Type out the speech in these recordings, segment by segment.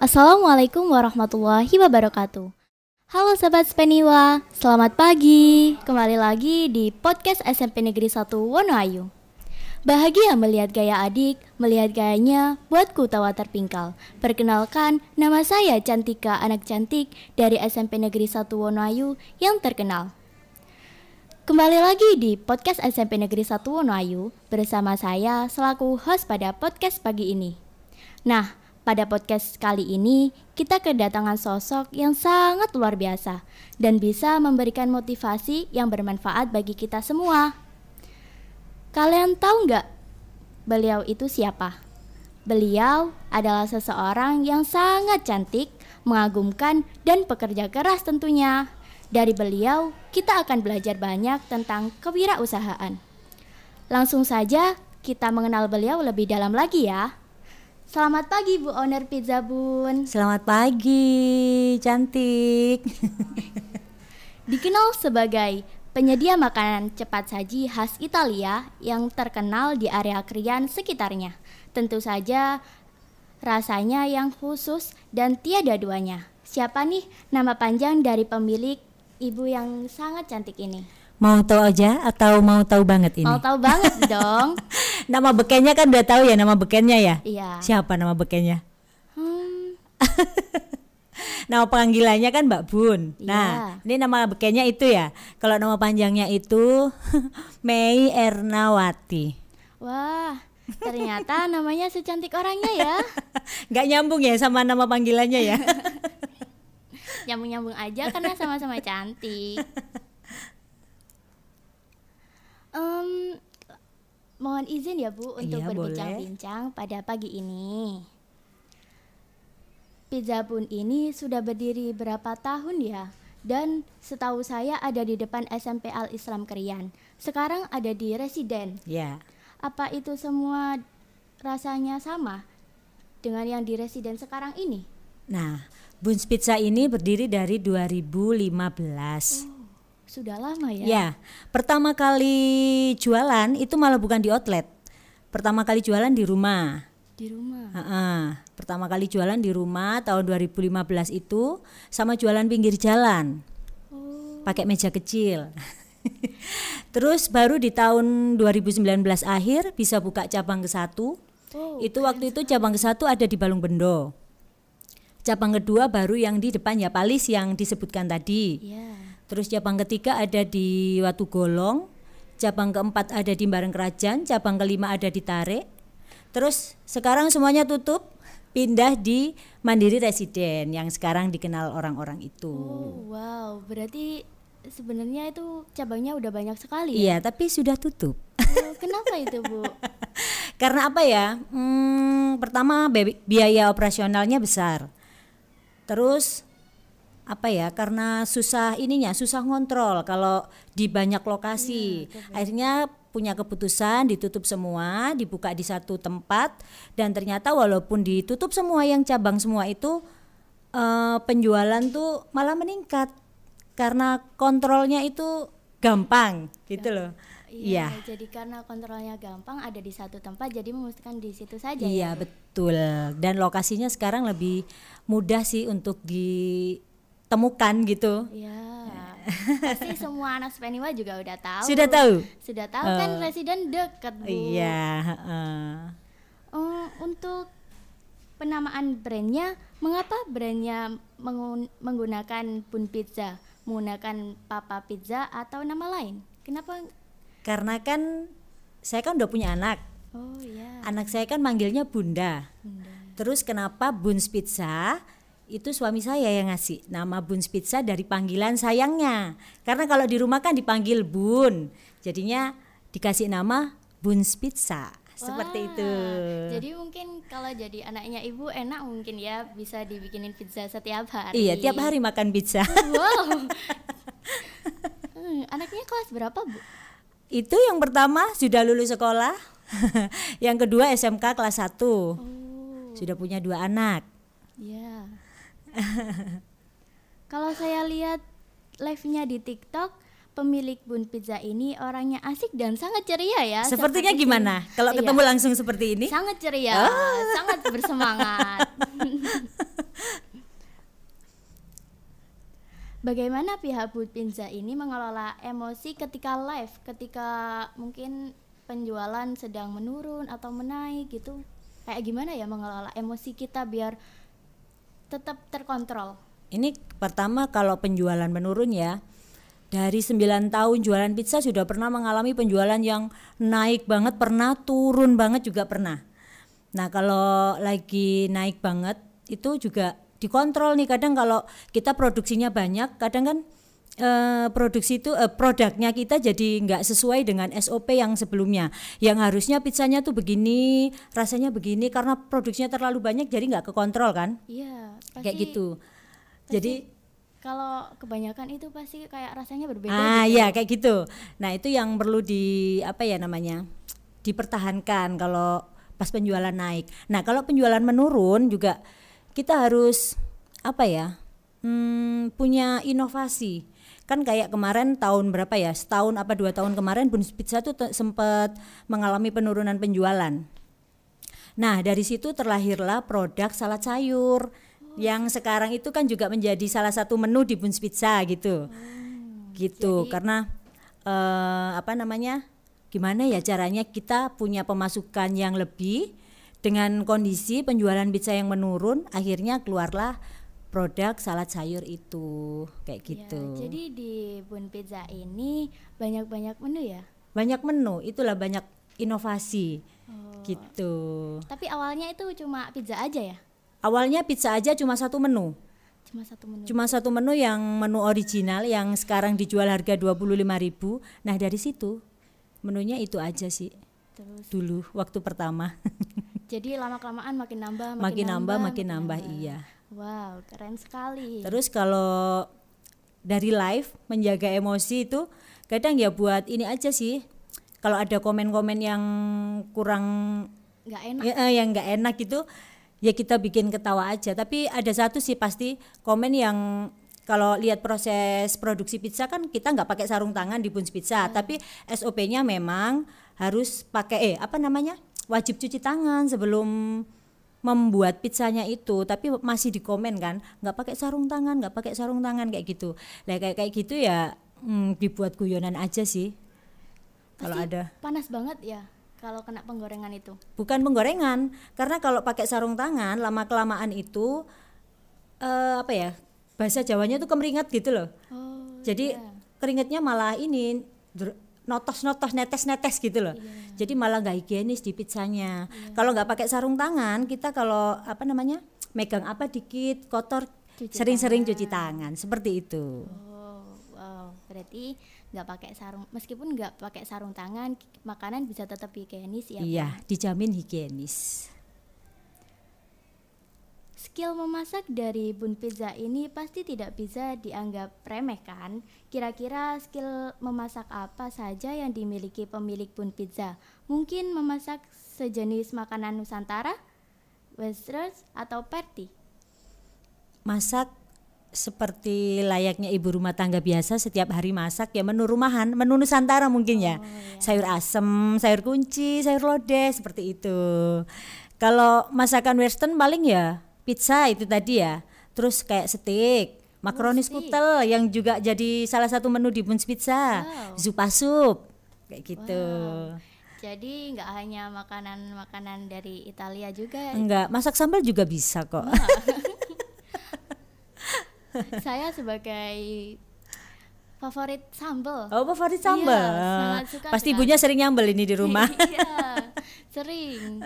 Assalamualaikum warahmatullahi wabarakatuh. Halo Sobat Speniwa, selamat pagi. Kembali lagi di podcast SMP Negeri 1 Wonoayu. Bahagia melihat gaya adik, melihat gayanya buatku tawa terpingkal. Perkenalkan, nama saya Cantika, anak cantik dari SMP Negeri 1 Wonoayu yang terkenal. Kembali lagi di podcast SMP Negeri 1 Wonoayu bersama saya selaku host pada podcast pagi ini. Nah, pada podcast kali ini, kita kedatangan sosok yang sangat luar biasa dan bisa memberikan motivasi yang bermanfaat bagi kita semua. Kalian tahu nggak beliau itu siapa? Beliau adalah seseorang yang sangat cantik, mengagumkan, dan pekerja keras tentunya. Dari beliau, kita akan belajar banyak tentang kewirausahaan. Langsung saja kita mengenal beliau lebih dalam lagi ya. Selamat pagi Bu Owner Pizza Bun. Selamat pagi, cantik. Dikenal sebagai penyedia makanan cepat saji khas Italia yang terkenal di area Krian sekitarnya. Tentu saja rasanya yang khusus dan tiada duanya. Siapa nih nama panjang dari pemilik ibu yang sangat cantik ini? Mau tahu aja atau mau tahu banget ini? Mau tahu banget dong. Nama bekennya kan udah tahu ya, nama bekennya ya? Iya. Siapa nama bekennya? Nama panggilannya kan Mbak Bun. Nah, ini nama bekennya itu ya. Kalau nama panjangnya itu Mei Ernawati. Wah, ternyata namanya secantik orangnya ya. Nggak nyambung ya sama nama panggilannya ya? Nyambung-nyambung aja karena sama-sama cantik. Mohon izin ya Bu untuk berbincang-bincang pada pagi ini. Pizza Bun ini sudah berdiri berapa tahun ya? Dan setahu saya ada di depan SMP Al Islam Krian. Sekarang ada di Residen. Ya. Apa itu semua rasanya sama dengan yang di Residen sekarang ini? Nah, Bun's Pizza ini berdiri dari 2015. Sudah lama ya? Ya, pertama kali jualan itu malah bukan di outlet. Pertama kali jualan di rumah. Di rumah? Pertama kali jualan di rumah tahun 2015 itu sama jualan pinggir jalan. Pakai meja kecil. Terus baru di tahun 2019 akhir bisa buka cabang ke-1. Itu waktu itu cabang ke-1 ada di Balungbendo. Cabang kedua baru yang di depan Yapalis yang disebutkan tadi. Yeah. Terus cabang ketiga ada di Watugolong, cabang keempat ada di Bareng Kerajaan, cabang kelima ada di Tarik. Terus sekarang semuanya tutup, pindah di Mandiri Residen yang sekarang dikenal orang-orang itu. Oh, wow, berarti sebenarnya itu cabangnya udah banyak sekali ya? Iya, tapi sudah tutup. Kenapa itu Bu? Karena apa ya? Pertama biaya operasionalnya besar. Terus apa ya, karena susah ngontrol kalau di banyak lokasi. Akhirnya punya keputusan ditutup semua, dibuka di satu tempat, dan ternyata walaupun ditutup semua yang cabang semua itu penjualan tuh malah meningkat karena kontrolnya itu gampang gitu loh. Iya, jadi karena kontrolnya gampang ada di satu tempat jadi memutuskan di situ saja. Iya, betul. Dan lokasinya sekarang lebih mudah sih untuk temukan gitu. Iya. Pasti semua anak Speniwa juga udah tahu. Sudah tahu? Sudah tahu kan Residen dekat Bu. Iya. Untuk penamaan brandnya, mengapa brandnya menggunakan Bun Pizza, menggunakan Papa Pizza atau nama lain? Kenapa? Karena kan saya kan udah punya anak. Oh iya. Anak saya kan manggilnya Bunda. Terus kenapa Bun's Pizza? Itu suami saya yang ngasih nama Bun's Pizza dari panggilan sayangnya. Karena kalau di rumah kan dipanggil Bun, jadinya dikasih nama Bun's Pizza. Seperti itu. Jadi mungkin kalau jadi anaknya ibu enak mungkin ya bisa dibikinin pizza setiap hari. Iya, tiap hari makan pizza. Wow. Anaknya kelas berapa Bu? Itu yang pertama sudah lulus sekolah. Yang kedua SMK kelas 1. Sudah punya 2 anak. Iya. Kalau saya lihat live-nya di TikTok, pemilik Bun Pizza ini orangnya asik dan sangat ceria ya. Sepertinya gimana kalau ketemu langsung seperti ini? Sangat ceria, sangat bersemangat. Bagaimana pihak Bun Pizza ini mengelola emosi ketika live, ketika mungkin penjualan sedang menurun atau menaik gitu? Kayak gimana ya mengelola emosi kita biar tetap terkontrol? Ini pertama kalau penjualan menurun ya, dari 9 tahun jualan pizza sudah pernah mengalami penjualan yang naik banget, pernah turun banget juga pernah. Nah kalau lagi naik banget itu juga dikontrol nih, kadang kalau kita produksinya banyak, kadang kan produksi itu produknya kita jadi nggak sesuai dengan SOP yang sebelumnya, yang harusnya pizzanya tuh begini, rasanya begini, karena produksinya terlalu banyak jadi nggak kekontrol kan. Iya, pasti Kayak gitu. Jadi kalau kebanyakan itu pasti kayak rasanya berbeda gitu. ya kayak gitu. Nah itu yang perlu dipertahankan kalau pas penjualan naik. Nah kalau penjualan menurun juga kita harus punya inovasi. Kan kayak kemarin tahun berapa ya, setahun apa 2 tahun kemarin Bun's Pizza tuh sempat mengalami penurunan penjualan. Nah dari situ terlahirlah produk salad sayur yang sekarang itu kan juga menjadi salah satu menu di Bun's Pizza gitu. Jadi, karena gimana ya caranya kita punya pemasukan yang lebih dengan kondisi penjualan pizza yang menurun, akhirnya keluarlah produk salad sayur itu kayak gitu. Ya, jadi di Bun Pizza ini banyak-banyak menu ya? Banyak menu, itulah banyak inovasi gitu. Tapi awalnya itu cuma pizza aja ya? Awalnya pizza aja cuma satu menu. Cuma satu menu yang menu original yang sekarang dijual harga 25.000. Nah, dari situ menunya itu aja sih. Terus dulu waktu pertama. jadi lama-kelamaan makin nambah, makin nambah, iya. Wow, keren sekali. Terus kalau dari live menjaga emosi itu kadang ya buat ini aja sih. Kalau ada komen-komen yang kurang nggak enak, yang nggak enak gitu, ya kita bikin ketawa aja. Tapi ada satu sih pasti komen yang kalau lihat proses produksi pizza kan kita nggak pakai sarung tangan di Bun's Pizza, tapi SOP-nya memang harus pakai wajib cuci tangan sebelum membuat pizzanya itu, tapi masih dikomen kan nggak pakai sarung tangan kayak gitu. Nah kayak gitu ya dibuat guyonan aja sih. Kalau ada panas banget ya kalau kena penggorengan itu. Bukan penggorengan, karena kalau pakai sarung tangan lama kelamaan itu bahasa Jawanya tuh kemeringat gitu loh. Jadi keringatnya malah ini notos netes gitu loh. Jadi malah nggak higienis di pizzanya. Kalau nggak pakai sarung tangan, kita kalau megang apa dikit kotor, sering-sering cuci tangan seperti itu. Wow, berarti nggak pakai sarung, meskipun nggak pakai sarung tangan, makanan bisa tetap higienis ya? Iya, dijamin higienis. Skill memasak dari Bun Pizza ini pasti tidak bisa dianggap remeh kan? Kira-kira skill memasak apa saja yang dimiliki pemilik Bun Pizza? Mungkin memasak sejenis makanan Nusantara, Western atau Perti? Masak seperti layaknya ibu rumah tangga biasa, setiap hari masak ya menu rumahan, menu Nusantara mungkin ya. Sayur asem, sayur kunci, sayur lodeh seperti itu. Kalau masakan Western paling ya pizza itu tadi ya, terus kayak steak, makaroni skutel yang juga jadi salah satu menu di Bun's Pizza, zupa sup kayak gitu. Jadi nggak hanya makanan-makanan dari Italia juga? Enggak, masak sambal juga bisa kok. Saya sebagai favorit sambal. Oh, favorit sambal. Iya, sangat suka. Pasti ibunya sering nyambel ini di rumah. Iya, sering.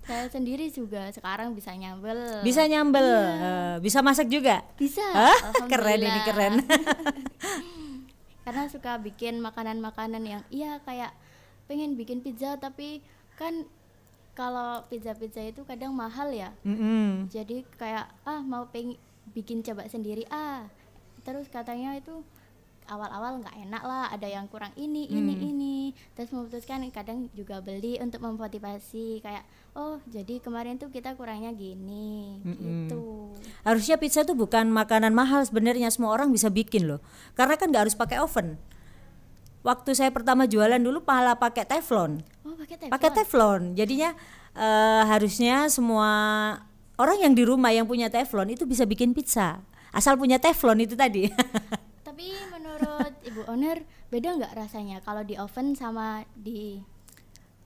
Saya sendiri juga sekarang bisa nyambel. Bisa nyambel, bisa masak juga. Bisa. Keren ini, keren. Karena suka bikin makanan-makanan yang kayak pengen bikin pizza, tapi kan kalau pizza itu kadang mahal ya. Jadi kayak mau bikin coba sendiri terus katanya itu awal-awal nggak enak lah, ada yang kurang ini, terus memutuskan kadang juga beli untuk memotivasi kayak jadi kemarin tuh kita kurangnya gini gitu. Harusnya pizza tuh bukan makanan mahal sebenarnya, semua orang bisa bikin loh, karena kan nggak harus pakai oven. Waktu saya pertama jualan dulu malah pakai teflon. Pakai teflon, jadinya harusnya semua orang yang di rumah yang punya teflon itu bisa bikin pizza asal punya teflon itu tadi. Tapi menurut Ibu Owner beda nggak rasanya kalau di oven sama di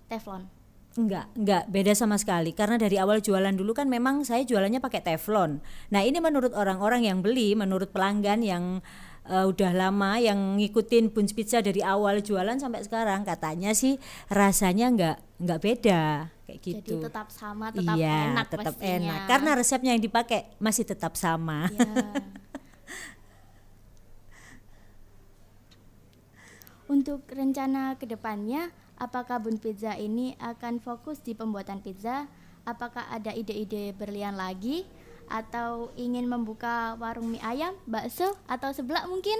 teflon? Enggak beda sama sekali karena dari awal jualan dulu kan memang saya jualannya pakai teflon. Nah ini menurut orang-orang yang beli, menurut pelanggan yang udah lama yang ngikutin Bunz Pizza dari awal jualan sampai sekarang, katanya sih rasanya enggak beda kayak gitu. Jadi tetap sama, tetap iya, enak tetap pastinya. enak karena resepnya yang dipakai masih tetap sama. Ya. Untuk rencana kedepannya, apakah Bunz Pizza ini akan fokus di pembuatan pizza? Apakah ada ide-ide berlian lagi? Atau ingin membuka warung mie ayam, bakso, atau seblak mungkin?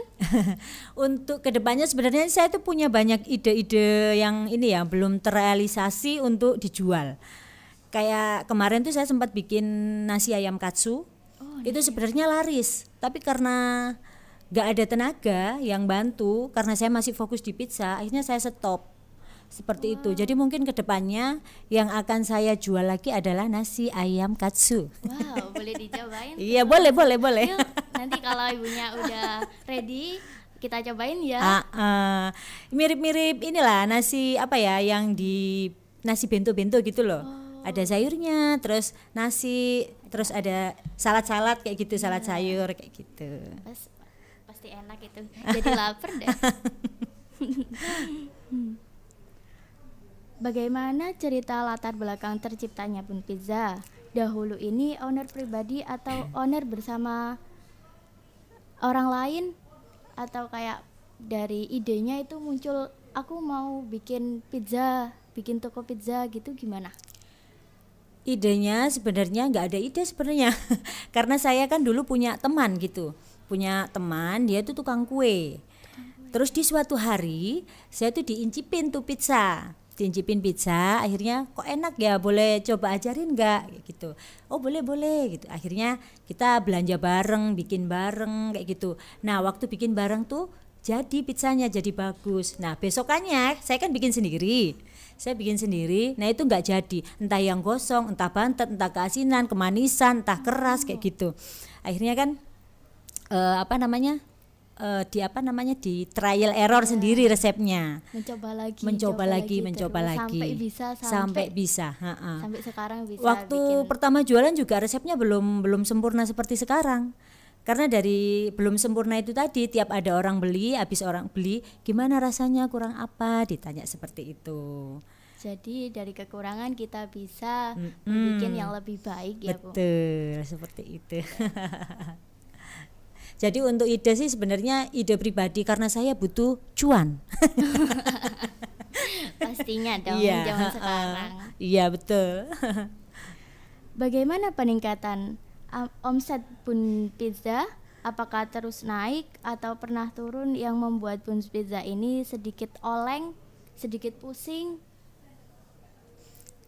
Untuk kedepannya sebenarnya saya tuh punya banyak ide-ide yang ini ya belum terrealisasi untuk dijual. Kayak kemarin tuh saya sempat bikin nasi ayam katsu. Itu sebenarnya laris, tapi karena gak ada tenaga yang bantu, karena saya masih fokus di pizza, akhirnya saya stop. Seperti itu. Jadi mungkin kedepannya yang akan saya jual lagi adalah nasi ayam katsu. Wow, boleh dicobain? Iya, boleh. Yuk, nanti kalau ibunya udah ready, kita cobain ya. Mirip-mirip inilah nasi apa ya yang di nasi bento-bento gitu loh. Ada sayurnya, terus nasi, terus ada salad-salad kayak gitu, salad sayur kayak gitu. Pasti enak itu. Jadi lapar deh. Bagaimana cerita latar belakang terciptanya Bunz Pizza? Dahulu ini owner pribadi atau owner bersama orang lain? Atau kayak dari idenya itu muncul, aku mau bikin pizza, bikin toko pizza gitu, gimana? Idenya sebenarnya nggak ada ide sebenarnya. Karena saya kan dulu punya teman gitu. Punya teman, dia tuh tukang kue. Terus di suatu hari saya tuh diincipin pizza, akhirnya kok enak ya, boleh coba ajarin nggak gitu. Oh boleh gitu. Akhirnya kita belanja bareng, bikin bareng kayak gitu. Nah waktu bikin bareng tuh jadi pizzanya jadi bagus. Nah besokannya saya kan bikin sendiri. Nah itu nggak jadi, entah yang gosong, entah bantet, entah keasinan, kemanisan, entah keras kayak gitu. Akhirnya kan di trial error sendiri resepnya, mencoba lagi sampai bisa. Sampai sekarang bisa. Waktu bikin. Pertama jualan juga resepnya belum sempurna seperti sekarang, karena dari belum sempurna itu tadi, tiap ada orang beli, habis orang beli gimana rasanya, kurang apa, ditanya seperti itu. Jadi dari kekurangan kita bisa bikin yang lebih baik ya Bu. Betul, seperti itu. Jadi untuk ide sih sebenarnya ide pribadi karena saya butuh cuan. Pastinya dong zaman sekarang. Iya betul. Bagaimana peningkatan omset Bunz Pizza? Apakah terus naik atau pernah turun yang membuat Bunz Pizza ini sedikit oleng, sedikit pusing?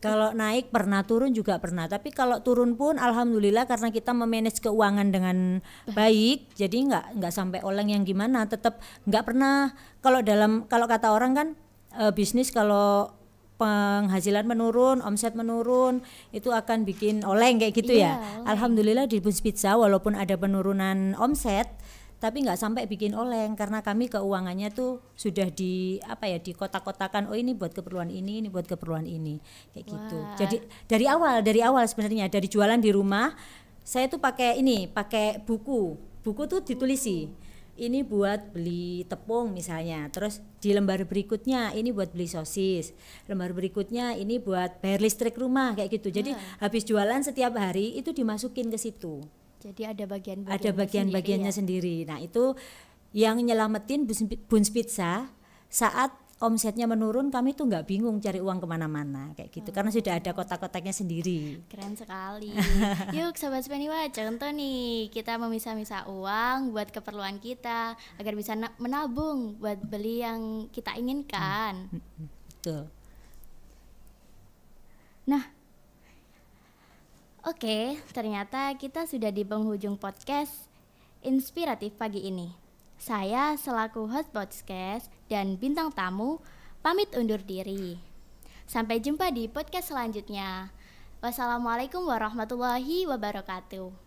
Kalau naik pernah, turun juga pernah. Tapi kalau turun pun alhamdulillah karena kita memanage keuangan dengan baik, jadi nggak sampai oleng yang gimana. Tetap nggak pernah. Kalau kata orang kan bisnis kalau penghasilan menurun, omset menurun, itu akan bikin oleng kayak gitu ya. Alhamdulillah di Bunz Pizza walaupun ada penurunan omset, tapi nggak sampai bikin oleng karena kami keuangannya tuh sudah di kotak-kotakan, oh ini buat keperluan ini buat keperluan ini kayak gitu. Jadi dari awal sebenarnya dari jualan di rumah saya tuh pakai buku tuh ditulisi, ini buat beli tepung misalnya, terus di lembar berikutnya ini buat beli sosis, lembar berikutnya ini buat bayar listrik rumah kayak gitu. Jadi habis jualan setiap hari itu dimasukin ke situ. Jadi ada bagian-bagiannya sendiri. Nah itu yang nyelamatin Bunz Pizza saat omsetnya menurun, kami tuh nggak bingung cari uang kemana-mana kayak gitu, karena sudah ada kotak-kotaknya sendiri. Keren sekali. Yuk Sobat Speniwa, contoh nih kita memisah-misah uang buat keperluan kita agar bisa menabung buat beli yang kita inginkan. Betul. Nah, oke, ternyata kita sudah di penghujung podcast inspiratif pagi ini. Saya selaku host podcast dan bintang tamu pamit undur diri. Sampai jumpa di podcast selanjutnya. Wassalamualaikum warahmatullahi wabarakatuh.